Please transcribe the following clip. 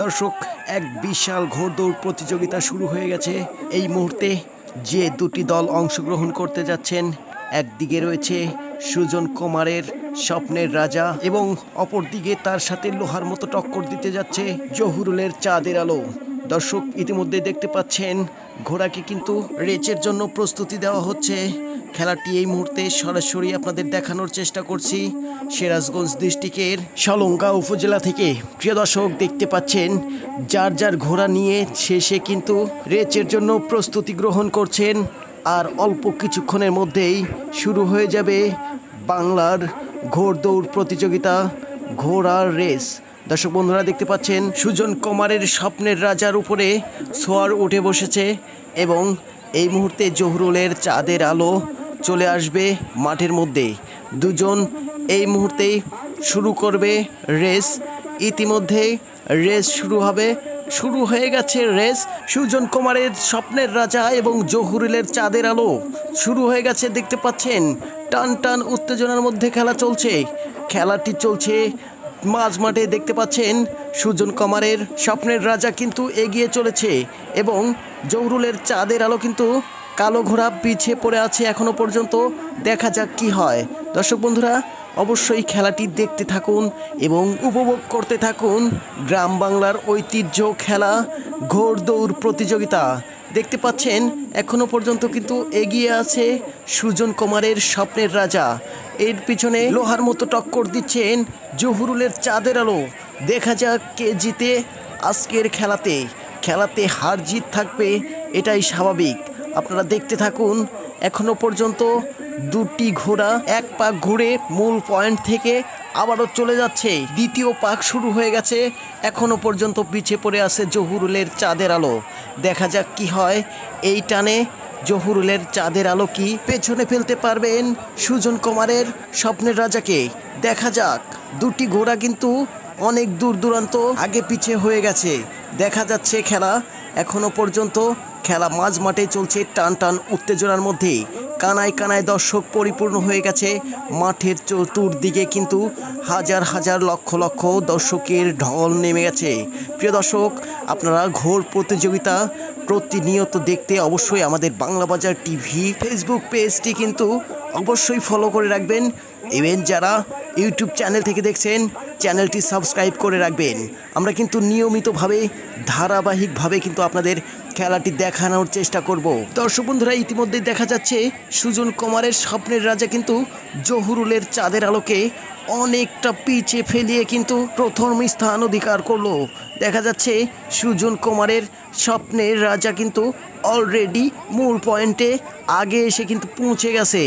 দর্শক, এক বিশাল ঘোড়দৌড় প্রতিযোগিতা শুরু হয়ে গেছে এই মুহূর্তে। যে দুটি দল অংশগ্রহণ করতে যাচ্ছেন, একদিকে রয়েছে সুজন কুমারের স্বপ্নের রাজা এবং অপরদিকে তার সাথে লোহার মতো টক্কর দিতে যাচ্ছে জহুরুলের চাঁদের আলো। দর্শক, ইতিমধ্যে দেখতে পাচ্ছেন ঘোড়াকে কিন্তু রেচের জন্য প্রস্তুতি দেওয়া হচ্ছে। খেলাটি এই মুহূর্তে সরাসরি আপনাদের দেখানোর চেষ্টা করছি সিরাজগঞ্জ ডিস্ট্রিক্টের সলঙ্গা উপজেলা থেকে। প্রিয় দর্শক, দেখতে পাচ্ছেন যার যার ঘোড়া নিয়ে শেষে কিন্তু রেচের জন্য প্রস্তুতি গ্রহণ করছেন। আর অল্প কিছুক্ষণের মধ্যেই শুরু হয়ে যাবে বাংলার ঘোড়দৌড় প্রতিযোগিতা, ঘোড়ার রেস। দর্শক বন্ধুরা, দেখতে পাচ্ছেন সুজন কুমারের স্বপ্নের রাজার উপরে সোয়ার উঠে বসেছে এবং এই মুহূর্তে জহুরুলের চাঁদের আলো চলে আসবে মাঠের মধ্যে। দুজন এই মুহূর্তেই শুরু করবে রেস। ইতিমধ্যে রেস শুরু হয়ে গেছে রেস। সুজন কুমারের স্বপ্নের রাজা এবং জহুরুলের চাঁদের আলো শুরু হয়ে গেছে। দেখতে পাচ্ছেন টান টান উত্তেজনার মধ্যে খেলা চলছে। খেলাটি চলছে মাঝ মাঠে। দেখতে পাচ্ছেন সুজন কুমারের স্বপ্নের রাজা কিন্তু এগিয়ে চলেছে এবং জহুরুলের চাঁদের আলো কিন্তু কালো ঘোড়া পিছিয়ে পড়ে আছে এখনো পর্যন্ত। দেখা যাক কি হয়। দর্শক বন্ধুরা, অবশ্যই খেলাটি দেখতে থাকুন এবং উপভোগ করতে থাকুন গ্রাম বাংলার ঐতিহ্য খেলা ঘোড়দৌড় প্রতিযোগিতা। দেখতে পাচ্ছেন এখনো পর্যন্ত কিন্তু এগিয়ে আছে সুজন কুমারের স্বপ্নের রাজা। এর পিছনে লোহার মতো টক্কর দিচ্ছেন জহুরুলের চাঁদের আলো। দেখা যাক কে জিতে আজকের খেলাতে হার জিত থাকবে, এটাই স্বাভাবিক। আপনারা দেখতে থাকুন। এখনো পর্যন্ত দুটি ঘোড়া এক পাক ঘুরে মূল পয়েন্ট থেকে আবারও চলে যাচ্ছে। দ্বিতীয় পাক শুরু হয়ে গেছে। এখনো পর্যন্ত পিছিয়ে পড়ে আছে জহুরুলের চাঁদের আলো। দেখা যাক কি হয়। এই টানে জহুরুলের চাঁদের আলো কি পেছনে ফেলতে পারবেন সুজন কুমারের স্বপ্নের রাজাকে? দেখা যাক। দুটি ঘোড়া কিন্তু অনেক দূর দূরান্ত আগে পিছিয়ে হয়ে গেছে। দেখা যাচ্ছে খেলা এখনো পর্যন্ত খেলা মাঝ মাঠে চলছে টান টান উত্তেজনার মধ্যে। কানায় কানায় দর্শক পরিপূর্ণ হয়ে গেছে মাঠের চতুর্দিকে, কিন্তু হাজার হাজার লক্ষ লক্ষ দর্শকের ঢল নেমে গেছে। প্রিয় দর্শক, আপনারা ঘোড় প্রতিযোগিতা প্রতিনিয়ত দেখতে অবশ্যই আমাদের বাংলা বাজার টিভি ফেসবুক পেজটি কিন্তু অবশ্যই ফলো করে রাখবেন। ইভেন যারা ইউটিউব চ্যানেল থেকে দেখছেন, চ্যানেলটি সাবস্ক্রাইব করে রাখবেন। আমরা কিন্তু নিয়মিতভাবে ধারাবাহিকভাবে কিন্তু আপনাদের খেলাটি দেখানোর চেষ্টা করব। দর্শক বন্ধুরা, ইতিমধ্যেই দেখা যাচ্ছে সুজন কুমারের স্বপ্নের রাজা কিন্তু জহুরুলের চাঁদের আলোকে অনেকটা পিছিয়ে ফেলিয়ে কিন্তু প্রথম স্থান অধিকার করলো। দেখা যাচ্ছে সুজন কুমারের স্বপ্নের রাজা কিন্তু অলরেডি মূল পয়েন্টে আগে এসে কিন্তু পৌঁছে গেছে।